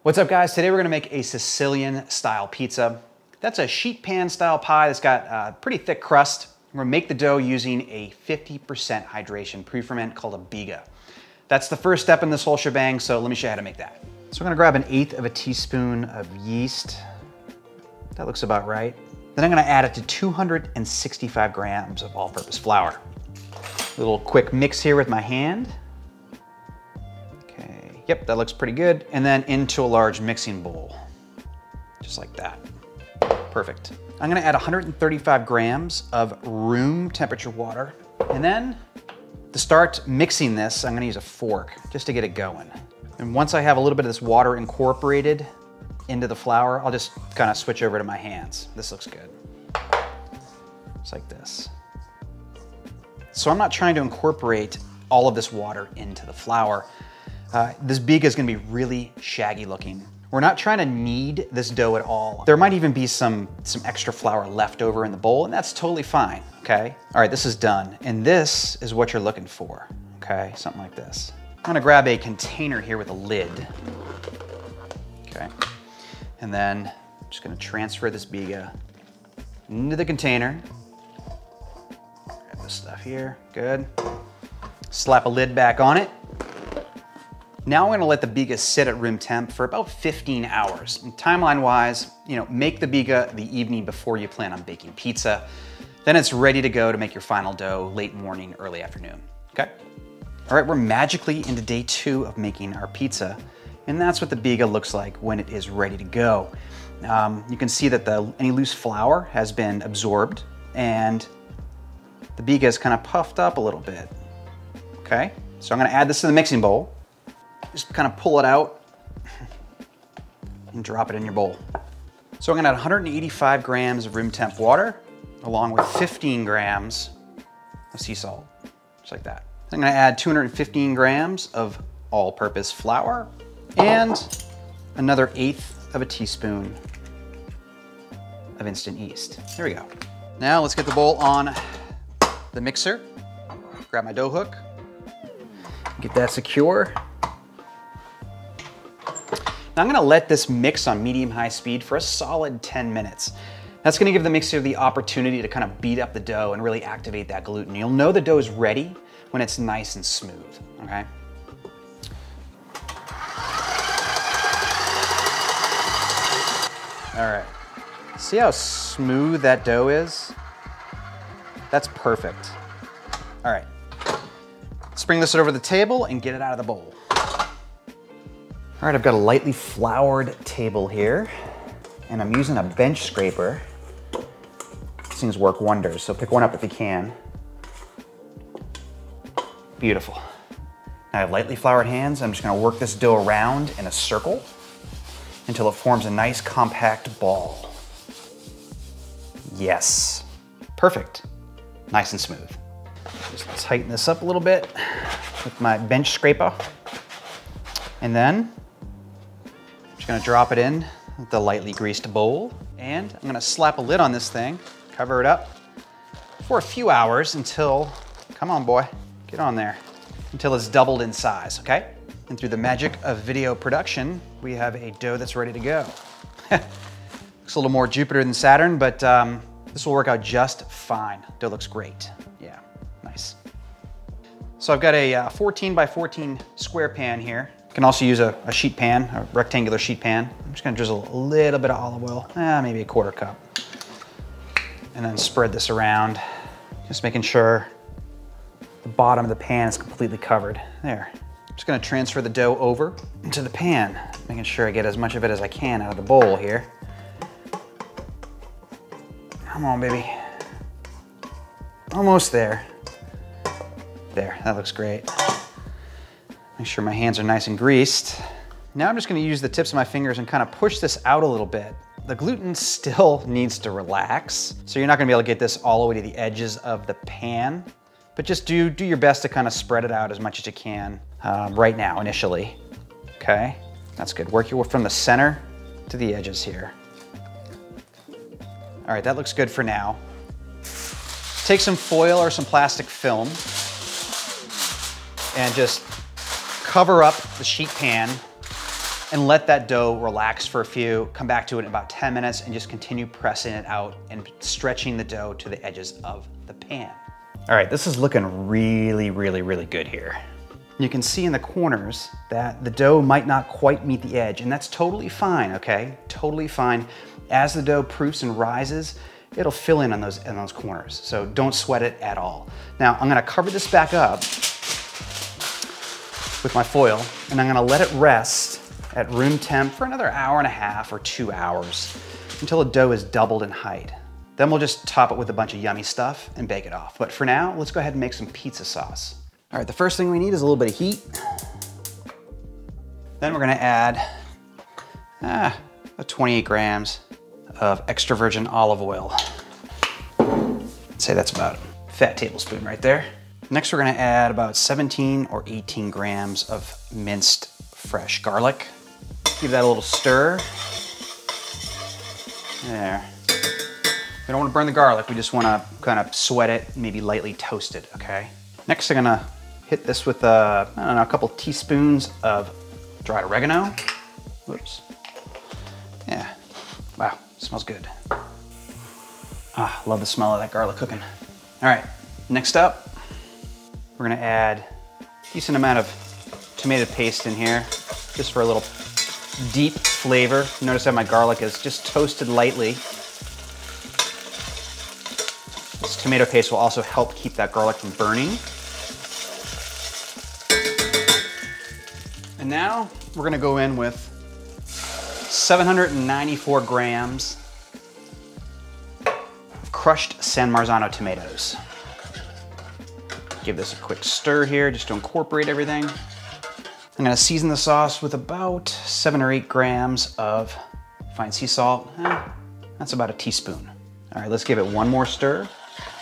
What's up, guys? Today we're gonna make a Sicilian style pizza. That's a sheet pan style pie that's got a pretty thick crust. We're gonna make the dough using a 50% hydration pre-ferment called a Biga. That's the first step in this whole shebang, so let me show you how to make that. So we're gonna grab 1/8 of a teaspoon of yeast. That looks about right. Then I'm gonna add it to 265 grams of all-purpose flour. A little quick mix here with my hand. Yep, that looks pretty good. And then into a large mixing bowl, just like that. Perfect. I'm gonna add 135 grams of room temperature water. And then to start mixing this, I'm gonna use a fork just to get it going. And once I have a little bit of this water incorporated into the flour, I'll just kind of switch over to my hands. This looks good. Just like this. So I'm not trying to incorporate all of this water into the flour. This Biga is gonna be really shaggy looking. We're not trying to knead this dough at all. There might even be some extra flour left over in the bowl, and that's totally fine, okay? All right, this is done. And this is what you're looking for, okay? Something like this. I'm gonna grab a container here with a lid, okay? And then I'm just gonna transfer this Biga into the container. Grab this stuff here, good. Slap a lid back on it. Now I'm gonna let the Biga sit at room temp for about 15 hours. And timeline-wise, make the Biga the evening before you plan on baking pizza. Then it's ready to go to make your final dough late morning, early afternoon, okay? All right, we're magically into day 2 of making our pizza. And that's what the Biga looks like when it is ready to go. You can see that any loose flour has been absorbed and the Biga is kind of puffed up a little bit, okay? So I'm gonna add this to the mixing bowl. Just kind of pull it out and drop it in your bowl. So I'm gonna add 185 grams of room temp water along with 15 grams of sea salt, just like that. I'm gonna add 215 grams of all-purpose flour and another 1/8 of a teaspoon of instant yeast. There we go. Now let's get the bowl on the mixer. Grab my dough hook, get that secure. Now I'm gonna let this mix on medium-high speed for a solid 10 minutes. That's gonna give the mixer the opportunity to kind of beat up the dough and really activate that gluten. You'll know the dough is ready when it's nice and smooth, okay? All right, see how smooth that dough is? That's perfect. All right, let's bring this over the table and get it out of the bowl. All right, I've got a lightly floured table here, and I'm using a bench scraper. These things work wonders, so pick one up if you can. Beautiful. Now I have lightly floured hands. I'm just gonna work this dough around in a circle until it forms a nice compact ball. Yes, perfect, nice and smooth. Just tighten this up a little bit with my bench scraper. And then gonna drop it in the lightly greased bowl, and I'm gonna slap a lid on this thing, cover it up for a few hours until, come on boy, get on there, until it's doubled in size, okay? And through the magic of video production, we have a dough that's ready to go. Looks a little more Jupiter than Saturn, but this will work out just fine. Dough looks great, yeah, nice. So I've got a 14 by 14 square pan here. You can also use a sheet pan, a rectangular sheet pan. I'm just gonna drizzle a little bit of olive oil, maybe a 1/4 cup. And then spread this around, just making sure the bottom of the pan is completely covered. There. I'm just gonna transfer the dough over into the pan, making sure I get as much of it as I can out of the bowl here. Come on, baby. Almost there. There, that looks great. Make sure my hands are nice and greased. Now I'm just gonna use the tips of my fingers and kind of push this out a little bit. The gluten still needs to relax, so you're not gonna be able to get this all the way to the edges of the pan, but just do your best to kind of spread it out as much as you can right now, initially. Okay, that's good. Work your way from the center to the edges here. All right, that looks good for now. Take some foil or some plastic film and just cover up the sheet pan and let that dough relax for a few, come back to it in about 10 minutes and just continue pressing it out and stretching the dough to the edges of the pan. All right, this is looking really, really, really good here. You can see in the corners that the dough might not quite meet the edge, and that's totally fine, okay? Totally fine. As the dough proofs and rises, it'll fill in on those corners, so don't sweat it at all. Now, I'm gonna cover this back up with my foil, and I'm gonna let it rest at room temp for another hour and a half or 2 hours until the dough is doubled in height. Then we'll just top it with a bunch of yummy stuff and bake it off. But for now, let's go ahead and make some pizza sauce. All right, the first thing we need is a little bit of heat. Then we're gonna add about 28 grams of extra virgin olive oil. I'd say that's about a fat tablespoon right there. Next, we're gonna add about 17 or 18 grams of minced fresh garlic. Give that a little stir. There. We don't want to burn the garlic, we just want to kind of sweat it, maybe lightly toast it, okay? Next, I'm gonna hit this with I don't know, a couple teaspoons of dried oregano. Whoops. Yeah, wow, smells good. Ah, love the smell of that garlic cooking. All right, next up, we're gonna add a decent amount of tomato paste in here, just for a little deep flavor. Notice that my garlic is just toasted lightly. This tomato paste will also help keep that garlic from burning. And now we're gonna go in with 794 grams of crushed San Marzano tomatoes. Give this a quick stir here just to incorporate everything. I'm gonna season the sauce with about 7 or 8 grams of fine sea salt. That's about a teaspoon. All right, let's give it one more stir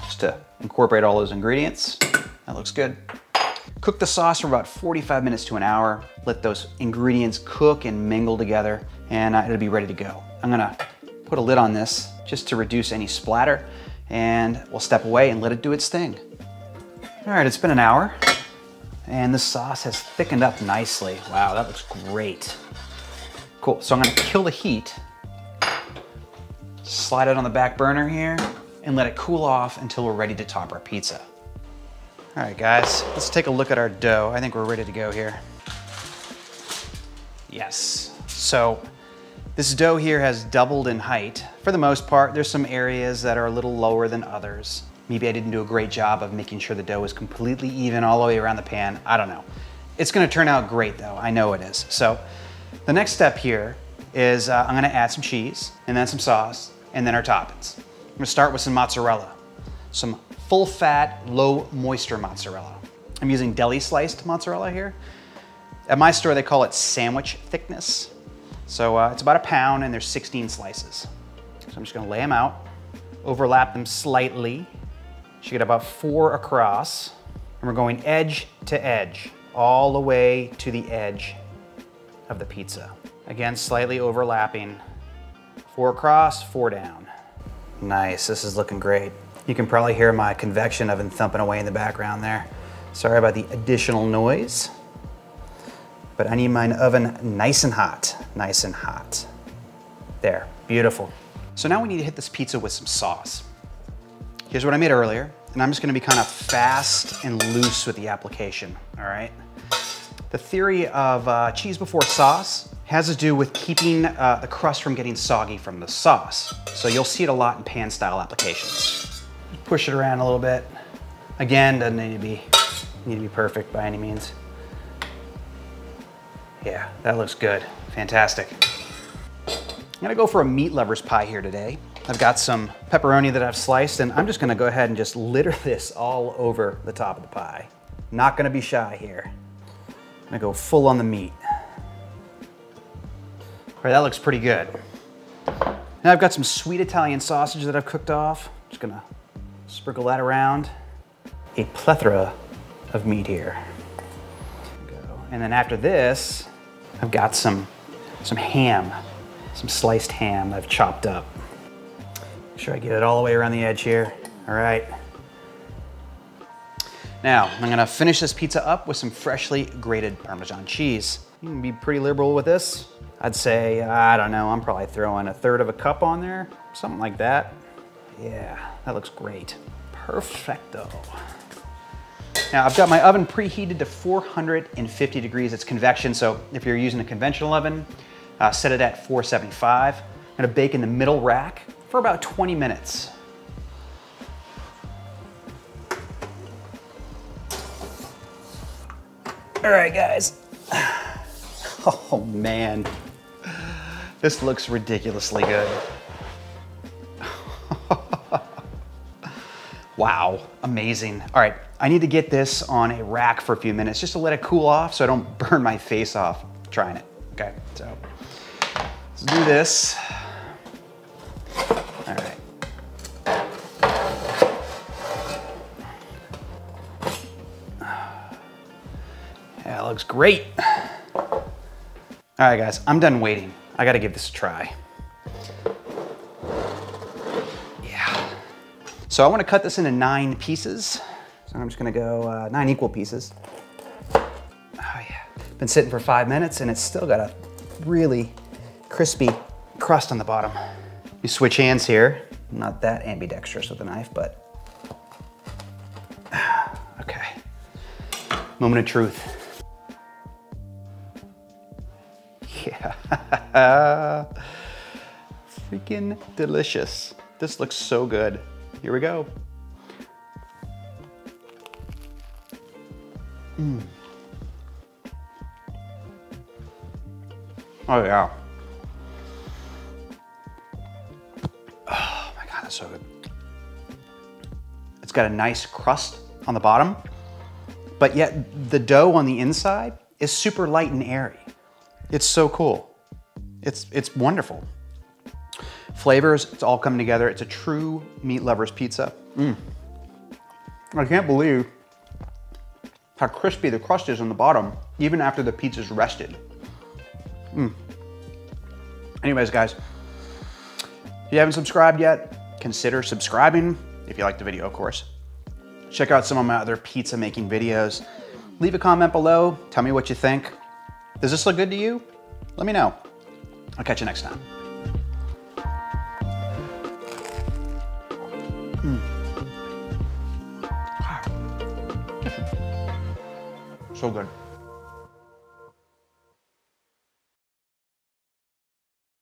just to incorporate all those ingredients. That looks good. Cook the sauce for about 45 minutes to an hour. Let those ingredients cook and mingle together, and it'll be ready to go. I'm gonna put a lid on this just to reduce any splatter, and we'll step away and let it do its thing. All right, it's been an hour, and the sauce has thickened up nicely. Wow, that looks great. Cool, so I'm gonna kill the heat, slide it on the back burner here, and let it cool off until we're ready to top our pizza. All right, guys, let's take a look at our dough. I think we're ready to go here. Yes, so this dough here has doubled in height. For the most part, there's some areas that are a little lower than others. Maybe I didn't do a great job of making sure the dough is completely even all the way around the pan. I don't know. It's gonna turn out great though, I know it is. So the next step here is I'm gonna add some cheese and then some sauce and then our toppings. I'm gonna start with some mozzarella, some full fat, low moisture mozzarella. I'm using deli sliced mozzarella here. At my store, they call it sandwich thickness. So it's about a pound and there's 16 slices. So I'm just gonna lay them out, overlap them slightly. Should get about 4 across. And we're going edge to edge, all the way to the edge of the pizza. Again, slightly overlapping. 4 across, 4 down. Nice, this is looking great. You can probably hear my convection oven thumping away in the background there. Sorry about the additional noise, but I need my oven nice and hot, nice and hot. There, beautiful. So now we need to hit this pizza with some sauce. Here's what I made earlier, and I'm just gonna be kind of fast and loose with the application, all right? The theory of cheese before sauce has to do with keeping the crust from getting soggy from the sauce. So you'll see it a lot in pan style applications. Push it around a little bit. Again, doesn't need to be perfect by any means. Yeah, that looks good, fantastic. I'm gonna go for a meat lover's pie here today. I've got some pepperoni that I've sliced, and I'm just gonna go ahead and just litter this all over the top of the pie. Not gonna be shy here. I'm gonna go full on the meat. All right, that looks pretty good. Now I've got some sweet Italian sausage that I've cooked off. Just gonna sprinkle that around. A plethora of meat here. And then after this, I've got some ham, some sliced ham I've chopped up. Make sure I get it all the way around the edge here. All right. Now, I'm gonna finish this pizza up with some freshly grated Parmesan cheese. You can be pretty liberal with this. I'd say, I don't know, I'm probably throwing 1/3 of a cup on there, something like that. Yeah, that looks great. Perfecto. Now I've got my oven preheated to 450 degrees. It's convection, so if you're using a conventional oven, set it at 475. I'm gonna bake in the middle rack for about 20 minutes. All right, guys. Oh man, this looks ridiculously good. Wow, amazing. All right, I need to get this on a rack for a few minutes just to let it cool off so I don't burn my face off trying it. Okay, so let's do this. All right. Yeah, it looks great. All right, guys, I'm done waiting. I gotta give this a try. Yeah. So I wanna cut this into 9 pieces. So I'm just gonna go 9 equal pieces. Oh yeah. Been sitting for 5 minutes and it's still got a really crispy crust on the bottom. You switch hands here. I'm not that ambidextrous with the knife, but okay. Moment of truth. Yeah. Freaking delicious. This looks so good. Here we go. Oh yeah. Oh my God, that's so good. It's got a nice crust on the bottom, but yet the dough on the inside is super light and airy. It's so cool. It's wonderful. Flavors, it's all coming together. It's a true meat lover's pizza. I can't believe how crispy the crust is on the bottom, even after the pizza's rested. Anyways, guys, if you haven't subscribed yet, consider subscribing if you liked the video, of course. Check out some of my other pizza making videos. Leave a comment below. Tell me what you think. Does this look good to you? Let me know. I'll catch you next time. So good.